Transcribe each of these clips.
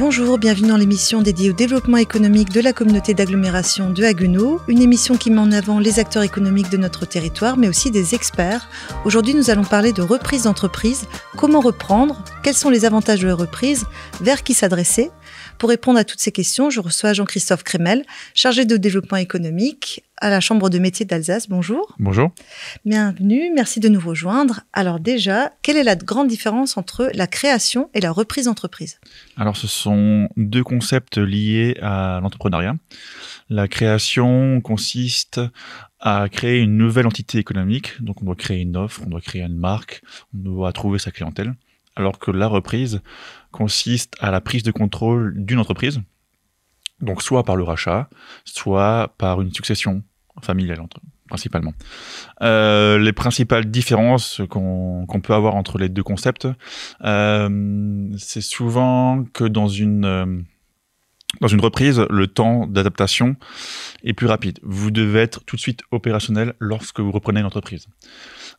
Bonjour, bienvenue dans l'émission dédiée au développement économique de la communauté d'agglomération de Haguenau, une émission qui met en avant les acteurs économiques de notre territoire, mais aussi des experts. Aujourd'hui, nous allons parler de reprise d'entreprise, comment reprendre, quels sont les avantages de la reprise, vers qui s'adresser. Pour répondre à toutes ces questions, je reçois Jean-Christophe Crémel, chargé de développement économique à la Chambre de métiers d'Alsace. Bonjour. Bonjour. Bienvenue, merci de nous rejoindre. Alors déjà, quelle est la grande différence entre la création et la reprise d'entreprise ? Alors ce sont deux concepts liés à l'entrepreneuriat. La création consiste à créer une nouvelle entité économique, donc on doit créer une offre, on doit créer une marque, on doit trouver sa clientèle, alors que la reprise consiste à la prise de contrôle d'une entreprise, donc soit par le rachat, soit par une succession familiale principalement. Les principales différences qu'on peut avoir entre les deux concepts, c'est souvent que dans une reprise, le temps d'adaptation est plus rapide. Vous devez être tout de suite opérationnel lorsque vous reprenez une entreprise.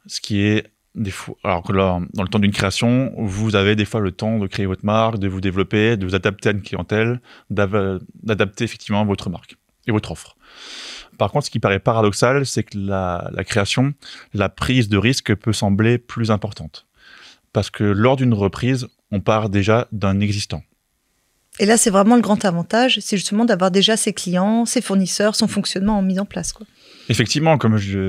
Ce qui est des fois, alors que là, dans le temps d'une création, vous avez des fois le temps de créer votre marque, de vous développer, de vous adapter à une clientèle, d'adapter effectivement votre marque et votre offre. Par contre, ce qui paraît paradoxal, c'est que la création, la prise de risque peut sembler plus importante. Parce que lors d'une reprise, on part déjà d'un existant. Et là, c'est vraiment le grand avantage, c'est justement d'avoir déjà ses clients, ses fournisseurs, son fonctionnement mis en place, quoi. Effectivement, comme je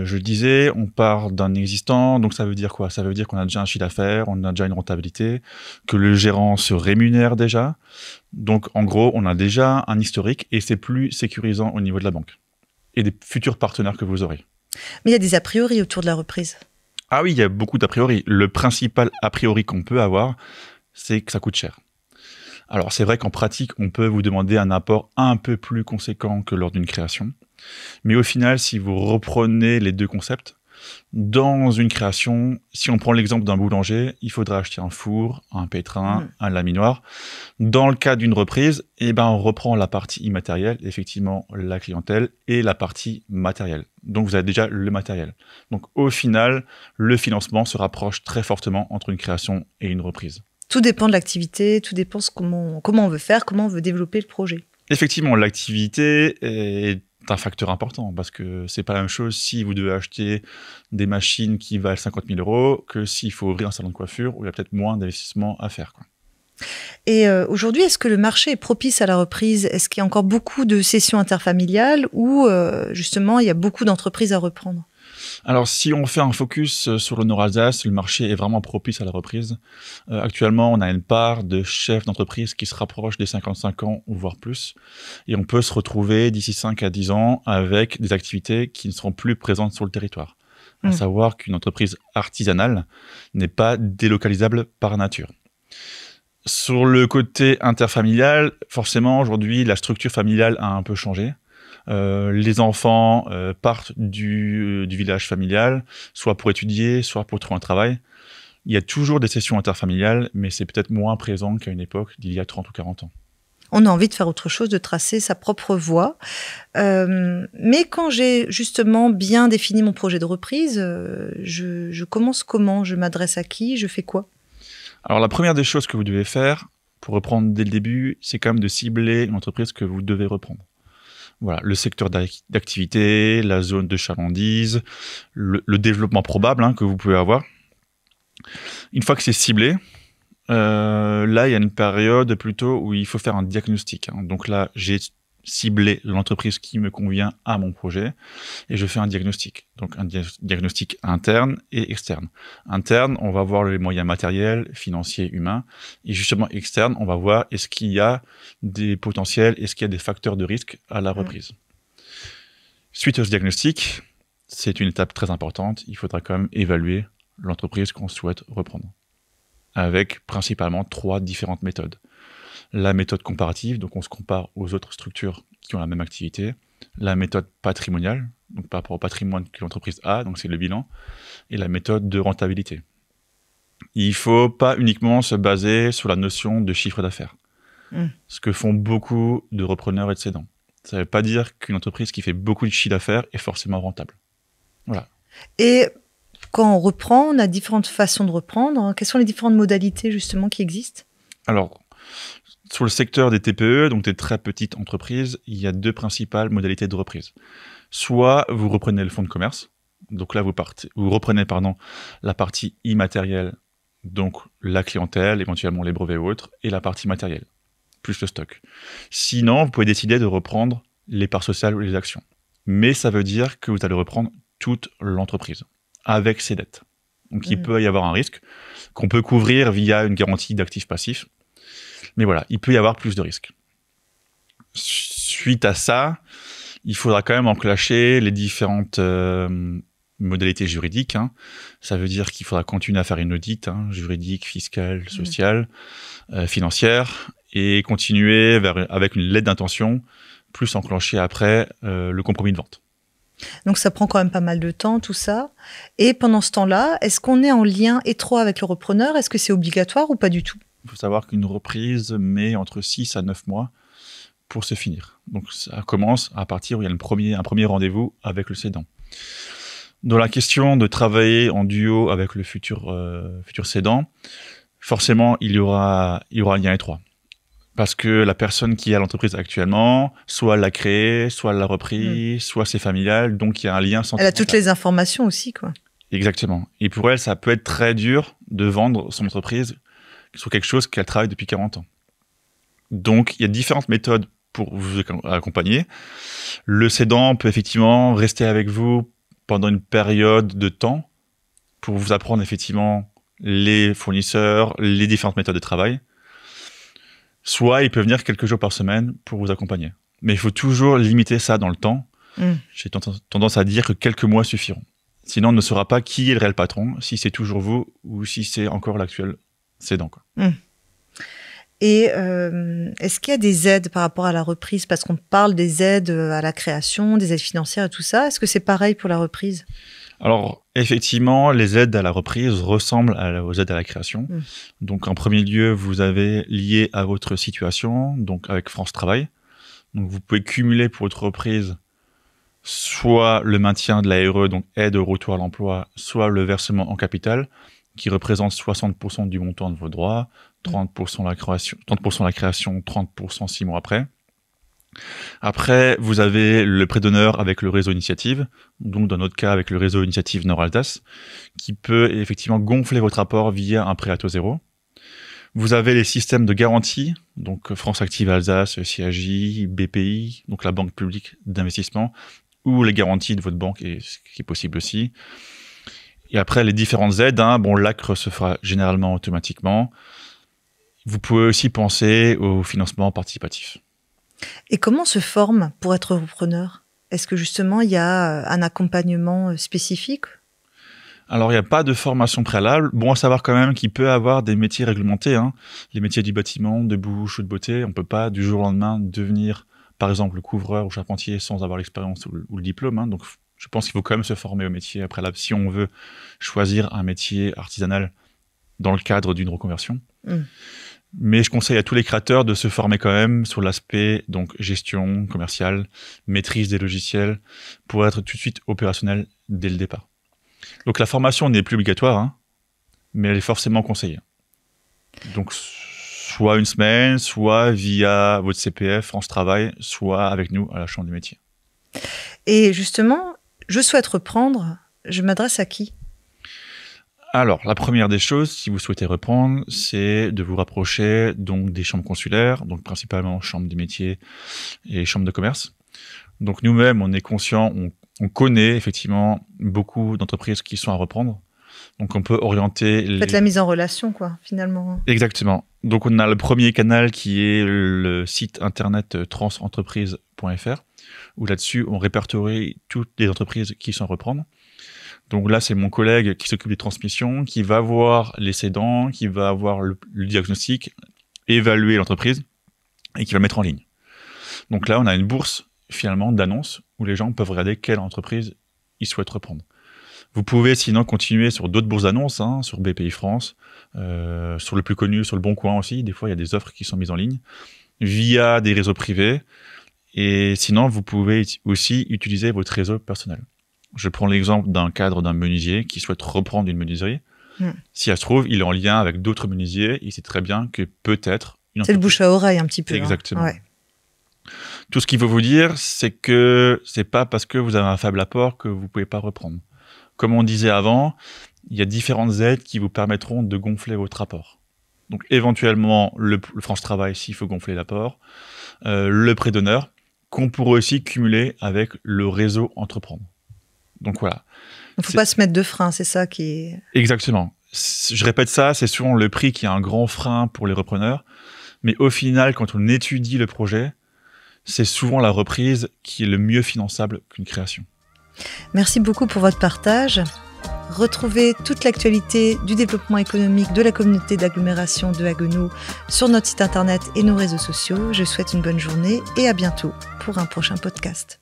le disais, on part d'un existant, donc ça veut dire quoi ? Ça veut dire qu'on a déjà un chiffre d'affaires, on a déjà une rentabilité, que le gérant se rémunère déjà. Donc en gros, on a déjà un historique et c'est plus sécurisant au niveau de la banque et des futurs partenaires que vous aurez. Mais il y a des a priori autour de la reprise. Ah oui, il y a beaucoup d'a priori. Le principal a priori qu'on peut avoir, c'est que ça coûte cher. Alors c'est vrai qu'en pratique, on peut vous demander un apport un peu plus conséquent que lors d'une création. Mais au final, si vous reprenez les deux concepts, dans une création, si on prend l'exemple d'un boulanger, il faudra acheter un four, un pétrin, un laminoir. Dans le cas d'une reprise, on reprend la partie immatérielle, effectivement la clientèle, et la partie matérielle. Donc vous avez déjà le matériel. Donc au final, le financement se rapproche très fortement entre une création et une reprise. Tout dépend de l'activité, tout dépend comment on veut faire, comment on veut développer le projet. Effectivement, l'activité est un facteur important parce que c'est pas la même chose si vous devez acheter des machines qui valent 50 000 € que s'il faut ouvrir un salon de coiffure où il y a peut-être moins d'investissement à faire, quoi. Et aujourd'hui, est-ce que le marché est propice à la reprise ? Est-ce qu'il y a encore beaucoup de cessions interfamiliales ou justement il y a beaucoup d'entreprises à reprendre ? Alors, si on fait un focus sur le Nord-Alsace, le marché est vraiment propice à la reprise. Actuellement, on a une part de chefs d'entreprise qui se rapproche des 55 ans, voire plus. Et on peut se retrouver d'ici 5 à 10 ans avec des activités qui ne seront plus présentes sur le territoire. À savoir qu'une entreprise artisanale n'est pas délocalisable par nature. Sur le côté interfamilial, forcément, aujourd'hui, la structure familiale a un peu changé. Les enfants partent du village familial, soit pour étudier, soit pour trouver un travail. Il y a toujours des sessions interfamiliales, mais c'est peut-être moins présent qu'à une époque d'il y a 30 ou 40 ans. On a envie de faire autre chose, de tracer sa propre voie. Mais quand j'ai justement bien défini mon projet de reprise, je commence comment ? Je m'adresse à qui ? Je fais quoi ? Alors la première des choses que vous devez faire, pour reprendre dès le début, c'est quand même de cibler une entreprise que vous devez reprendre. Voilà, le secteur d'activité, la zone de chalandise, le développement probable que vous pouvez avoir. Une fois que c'est ciblé, là, il y a une période plutôt où il faut faire un diagnostic. Donc là, j'ai ciblé l'entreprise qui me convient à mon projet et je fais un diagnostic. Donc un diagnostic interne et externe. Interne, on va voir les moyens matériels, financiers, humains. Et justement externe, on va voir est-ce qu'il y a des potentiels, est-ce qu'il y a des facteurs de risque à la reprise. Suite à ce diagnostic, c'est une étape très importante. Il faudra quand même évaluer l'entreprise qu'on souhaite reprendre. Avec principalement 3 différentes méthodes. La méthode comparative, donc on se compare aux autres structures qui ont la même activité. La méthode patrimoniale, donc par rapport au patrimoine que l'entreprise a, donc c'est le bilan. Et la méthode de rentabilité. Il ne faut pas uniquement se baser sur la notion de chiffre d'affaires. Ce que font beaucoup de repreneurs et de cédants. Ça ne veut pas dire qu'une entreprise qui fait beaucoup de chiffre d'affaires est forcément rentable. Voilà. Et quand on reprend, on a différentes façons de reprendre. Quelles sont les différentes modalités justement qui existent ? Alors, Sur le secteur des TPE, donc des très petites entreprises, il y a deux principales modalités de reprise. Soit vous reprenez le fonds de commerce, donc là vous reprenez la partie immatérielle, donc la clientèle, éventuellement les brevets ou autres, et la partie matérielle, plus le stock. Sinon, vous pouvez décider de reprendre les parts sociales ou les actions. Mais ça veut dire que vous allez reprendre toute l'entreprise, avec ses dettes. Donc il peut y avoir un risque qu'on peut couvrir via une garantie d'actifs passifs. Mais voilà, il peut y avoir plus de risques. Suite à ça, il faudra quand même enclencher les différentes modalités juridiques. Ça veut dire qu'il faudra continuer à faire une audit juridique, fiscale, sociale, financière, et continuer avec une lettre d'intention, plus enclencher après le compromis de vente. Donc ça prend quand même pas mal de temps, tout ça. Et pendant ce temps-là, est-ce qu'on est en lien étroit avec le repreneur? Est-ce que c'est obligatoire ou pas du tout? Il faut savoir qu'une reprise met entre 6 à 9 mois pour se finir. Donc ça commence à partir où il y a un premier rendez-vous avec le cédant. Dans la question de travailler en duo avec le futur cédant, forcément il y aura un lien étroit. Parce que la personne qui a l'entreprise actuellement, soit elle l'a créée, soit elle l'a repris, soit c'est familial, donc il y a un lien sentimental. Elle a toutes les informations aussi, quoi. Exactement. Et pour elle, ça peut être très dur de vendre son entreprise sur quelque chose qu'elle travaille depuis 40 ans. Donc, il y a différentes méthodes pour vous accompagner. Le cédant peut effectivement rester avec vous pendant une période de temps pour vous apprendre effectivement les fournisseurs, les différentes méthodes de travail. Soit il peut venir quelques jours par semaine pour vous accompagner. Mais il faut toujours limiter ça dans le temps. J'ai tendance à dire que quelques mois suffiront. Sinon, on ne saura pas qui est le réel patron, si c'est toujours vous ou si c'est encore l'actuel cédant. Et est-ce qu'il y a des aides par rapport à la reprise? Parce qu'on parle des aides à la création, des aides financières et tout ça. Est-ce que c'est pareil pour la reprise? Alors, effectivement, les aides à la reprise ressemblent aux aides à la création. Donc, en premier lieu, vous avez lié à votre situation, donc avec France Travail. Donc, vous pouvez cumuler pour votre reprise soit le maintien de l'ARE, donc aide au retour à l'emploi, soit le versement en capital, qui représente 60% du montant de vos droits, 30% la création, 30% 6 mois après. Après, vous avez le prêt d'honneur avec le réseau Initiative, donc dans notre cas avec le réseau Initiative Nord-Alsace, qui peut effectivement gonfler votre apport via un prêt à taux zéro. Vous avez les systèmes de garantie, donc France Active Alsace, CAJ, BPI, donc la banque publique d'investissement, ou les garanties de votre banque, et ce qui est possible aussi. Et après, les différentes aides, l'ACRE se fera généralement automatiquement. Vous pouvez aussi penser au financement participatif. Et comment on se forme pour être repreneur? Est-ce que justement, il y a un accompagnement spécifique? Alors, il n'y a pas de formation préalable. Bon à savoir quand même qu'il peut y avoir des métiers réglementés. Les métiers du bâtiment, de bouche ou de beauté, on ne peut pas du jour au lendemain devenir, par exemple, couvreur ou charpentier sans avoir l'expérience ou le diplôme. Donc, je pense qu'il faut quand même se former au métier préalable si on veut choisir un métier artisanal dans le cadre d'une reconversion. Mais je conseille à tous les créateurs de se former quand même sur l'aspect donc gestion commerciale, maîtrise des logiciels, pour être tout de suite opérationnel dès le départ. Donc la formation n'est plus obligatoire, mais elle est forcément conseillée. Donc soit une semaine, soit via votre CPF, France Travail, soit avec nous à la Chambre des métiers. Et justement, je souhaite reprendre, je m'adresse à qui? Alors, la première des choses, si vous souhaitez reprendre, c'est de vous rapprocher donc des chambres consulaires, donc principalement chambres des métiers et chambres de commerce. Donc nous-mêmes, on est conscients, on connaît effectivement beaucoup d'entreprises qui sont à reprendre. Donc on peut orienter... Faites la mise en relation, quoi, finalement. Exactement. Donc on a le premier canal qui est le site internet transentreprise.fr, où là-dessus, on répertorie toutes les entreprises qui sont à reprendre. Donc là, c'est mon collègue qui s'occupe des transmissions, qui va voir les cédants, qui va avoir le diagnostic, évaluer l'entreprise et qui va mettre en ligne. Donc là, on a une bourse finalement d'annonces où les gens peuvent regarder quelle entreprise ils souhaitent reprendre. Vous pouvez sinon continuer sur d'autres bourses d'annonces, sur BPI France, sur le plus connu, sur le Bon Coin aussi. Des fois, il y a des offres qui sont mises en ligne via des réseaux privés. Et sinon, vous pouvez aussi utiliser votre réseau personnel. Je prends l'exemple d'un cadre d'un menuisier qui souhaite reprendre une menuiserie. Si elle se trouve, il est en lien avec d'autres menuisiers. Il sait très bien que peut-être, C'est le bouche à oreille un petit peu. Exactement. Hein. Ouais. Tout ce qu'il faut vous dire, c'est que c'est pas parce que vous avez un faible apport que vous pouvez pas reprendre. Comme on disait avant, il y a différentes aides qui vous permettront de gonfler votre apport. Donc éventuellement le France Travail s'il faut gonfler l'apport, le prêt d'honneur, qu'on pourrait aussi cumuler avec le réseau Entreprendre. Donc voilà. Il ne faut pas se mettre de frein, c'est ça qui est... Exactement. Je répète ça, c'est souvent le prix qui est un grand frein pour les repreneurs. Mais au final, quand on étudie le projet, c'est souvent la reprise qui est le mieux finançable qu'une création. Merci beaucoup pour votre partage. Retrouvez toute l'actualité du développement économique de la communauté d'agglomération de Haguenau sur notre site internet et nos réseaux sociaux. Je vous souhaite une bonne journée et à bientôt pour un prochain podcast.